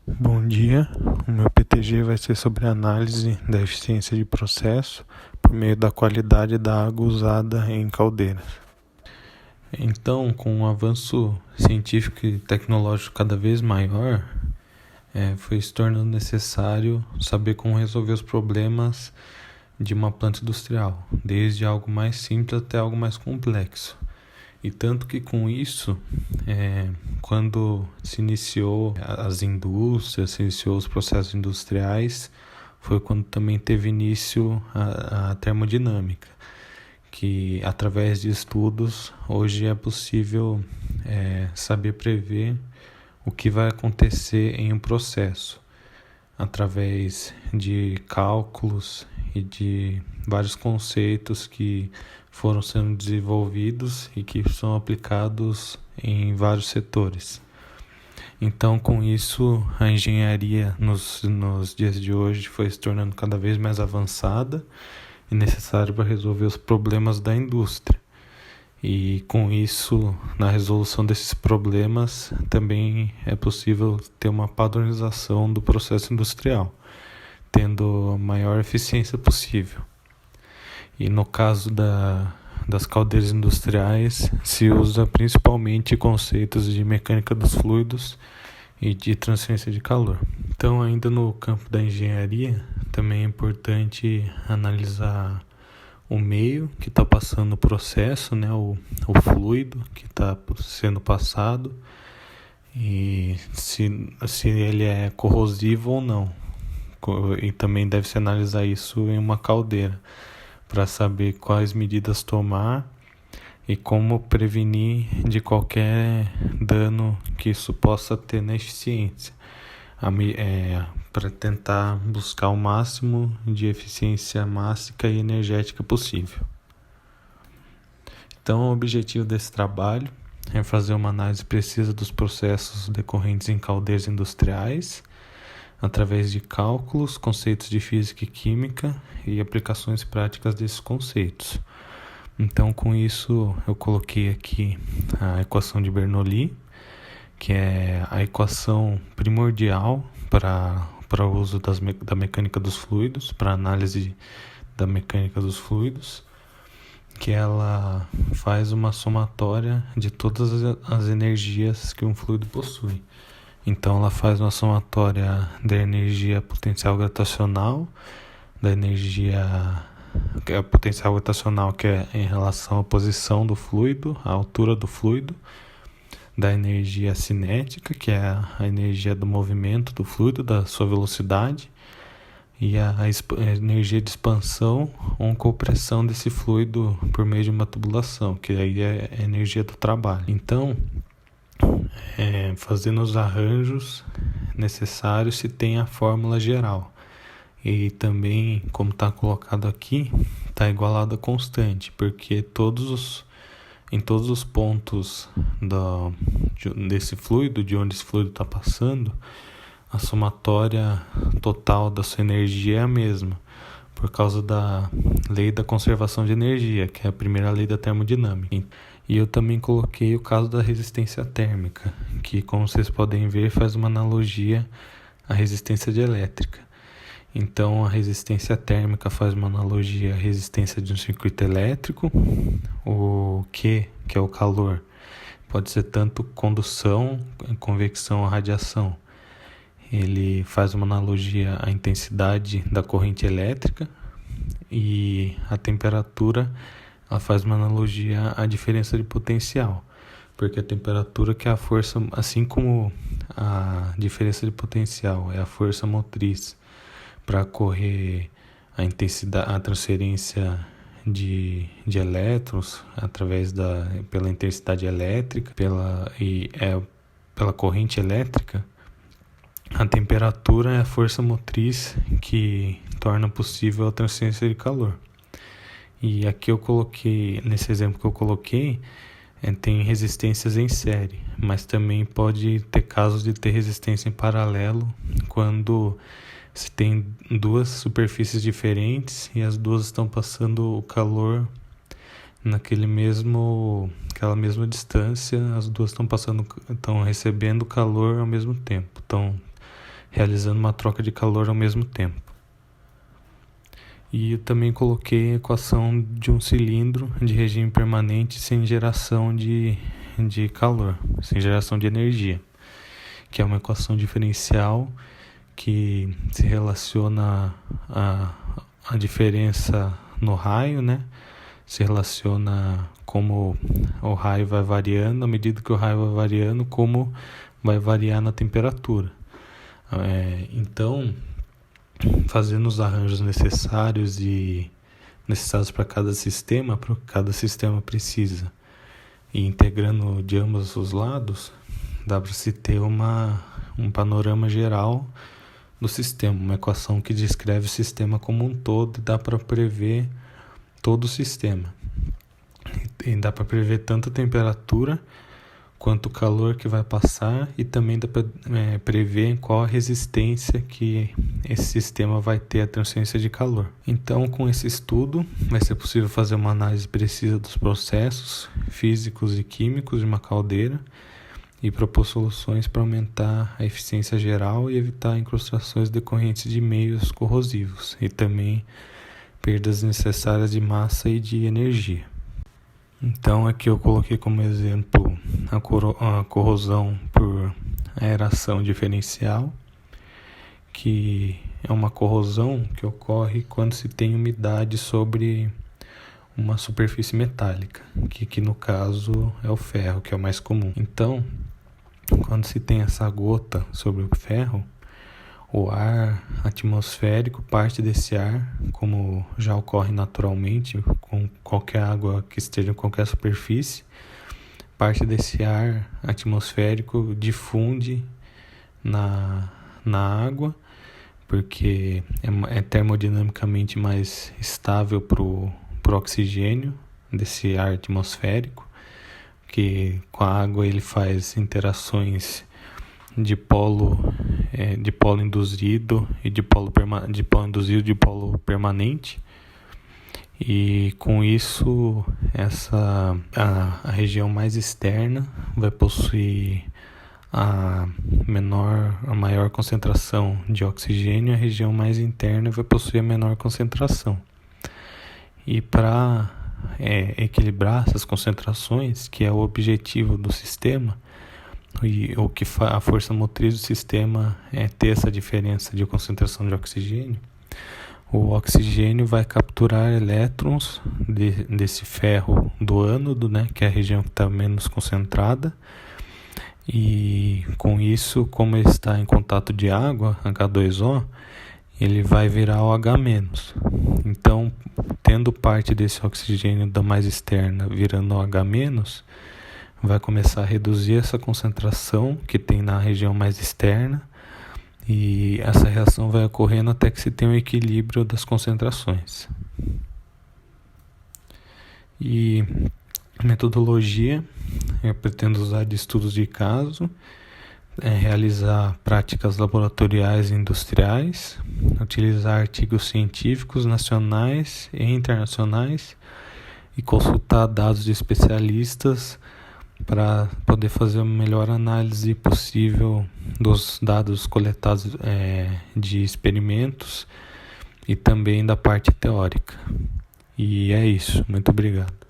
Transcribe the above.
Bom dia, o meu PTG vai ser sobre a análise da eficiência de processo por meio da qualidade da água usada em caldeiras. Então, com um avanço científico e tecnológico cada vez maior, foi se tornando necessário saber como resolver os problemas de uma planta industrial, desde algo mais simples até algo mais complexo. E tanto que com isso, quando se iniciou as indústrias, se iniciou os processos industriais, foi quando também teve início a termodinâmica, que através de estudos hoje é possível saber prever o que vai acontecer em um processo, através de cálculos e de vários conceitos que foram sendo desenvolvidos e que são aplicados em vários setores. Então, com isso, a engenharia nos dias de hoje foi se tornando cada vez mais avançada e necessária para resolver os problemas da indústria. E com isso, na resolução desses problemas, também é possível ter uma padronização do processo industrial, tendo a maior eficiência possível. E no caso das caldeiras industriais, se usa principalmente conceitos de mecânica dos fluidos e de transferência de calor. Então, ainda no campo da engenharia, também é importante analisar o meio que está passando o processo, né, o fluido que está sendo passado, e se ele é corrosivo ou não. E também deve-se analisar isso em uma caldeira, para saber quais medidas tomar e como prevenir de qualquer dano que isso possa ter na eficiência, para tentar buscar o máximo de eficiência mássica e energética possível. Então, o objetivo desse trabalho é fazer uma análise precisa dos processos decorrentes em caldeiras industriais, através de cálculos, conceitos de física e química e aplicações práticas desses conceitos. Então, com isso, eu coloquei aqui a equação de Bernoulli, que é a equação primordial para o uso da mecânica dos fluidos, para análise da mecânica dos fluidos, que ela faz uma somatória de todas as energias que um fluido possui. Então, ela faz uma somatória da energia potencial gravitacional, da energia potencial gravitacional, que é em relação à posição do fluido, à altura do fluido, da energia cinética, que é a energia do movimento do fluido, da sua velocidade, e a energia de expansão ou compressão desse fluido por meio de uma tubulação, que aí é a energia do trabalho. Então, fazendo os arranjos necessários, se tem a fórmula geral. E também, como está colocado aqui, está igualado a constante, porque em todos os pontos desse fluido, de onde esse fluido está passando, a somatória total da sua energia é a mesma, por causa da lei da conservação de energia, que é a primeira lei da termodinâmica. E eu também coloquei o caso da resistência térmica, que, como vocês podem ver, faz uma analogia à resistência de elétrica. Então, a resistência térmica faz uma analogia à resistência de um circuito elétrico. O Q, que é o calor, pode ser tanto condução, convecção ou radiação. Ele faz uma analogia à intensidade da corrente elétrica, e a temperatura, ela faz uma analogia à diferença de potencial, porque a temperatura que é a força, assim como a diferença de potencial é a força motriz para correr a intensidade, a transferência de elétrons pela intensidade elétrica, pela corrente elétrica. A temperatura é a força motriz que torna possível a transferência de calor. E aqui eu coloquei, nesse exemplo que eu coloquei, tem resistências em série, mas também pode ter casos de ter resistência em paralelo, quando se tem duas superfícies diferentes e as duas estão passando o calor aquela mesma distância, as duas estão recebendo calor ao mesmo tempo, estão realizando uma troca de calor ao mesmo tempo. E eu também coloquei a equação de um cilindro de regime permanente sem geração de calor, sem geração de energia, que é uma equação diferencial que se relaciona a diferença no raio, né? Se relaciona como o raio vai variando, à medida que o raio vai variando, como vai variar na temperatura. Então, fazendo os arranjos necessários para cada sistema precisa, e integrando de ambos os lados, dá para se ter um panorama geral do sistema, uma equação que descreve o sistema como um todo, e dá para prever todo o sistema. E dá para prever tanto a temperatura quanto o calor que vai passar, e também dá para prever qual a resistência que esse sistema vai ter à transferência de calor. Então, com esse estudo, vai ser possível fazer uma análise precisa dos processos físicos e químicos de uma caldeira e propor soluções para aumentar a eficiência geral e evitar incrustações decorrentes de meios corrosivos e também perdas necessárias de massa e de energia. Então aqui eu coloquei como exemplo a corrosão por aeração diferencial, que é uma corrosão que ocorre quando se tem umidade sobre uma superfície metálica, que no caso é o ferro, que é o mais comum. Então, quando se tem essa gota sobre o ferro, o ar atmosférico, parte desse ar, como já ocorre naturalmente com qualquer água que esteja em qualquer superfície, parte desse ar atmosférico difunde na água, porque é termodinamicamente mais estável para o oxigênio desse ar atmosférico, que com a água ele faz interações de polo induzido e de polo induzido de polo permanente, e com isso a região mais externa vai possuir a maior concentração de oxigênio, a região mais interna vai possuir a menor concentração. E para equilibrar essas concentrações, que é o objetivo do sistema, e o que a força motriz do sistema é ter essa diferença de concentração de oxigênio, o oxigênio vai capturar elétrons desse ferro do ânodo, né, que é a região que está menos concentrada, e com isso, como ele está em contato de água, H2O, ele vai virar OH-. Então, tendo parte desse oxigênio da mais externa virando OH-, vai começar a reduzir essa concentração que tem na região mais externa, e essa reação vai ocorrendo até que se tenha um equilíbrio das concentrações. E metodologia, eu pretendo usar de estudos de caso, realizar práticas laboratoriais e industriais, utilizar artigos científicos nacionais e internacionais e consultar dados de especialistas para poder fazer a melhor análise possível dos dados coletados de experimentos e também da parte teórica. E é isso. Muito obrigado.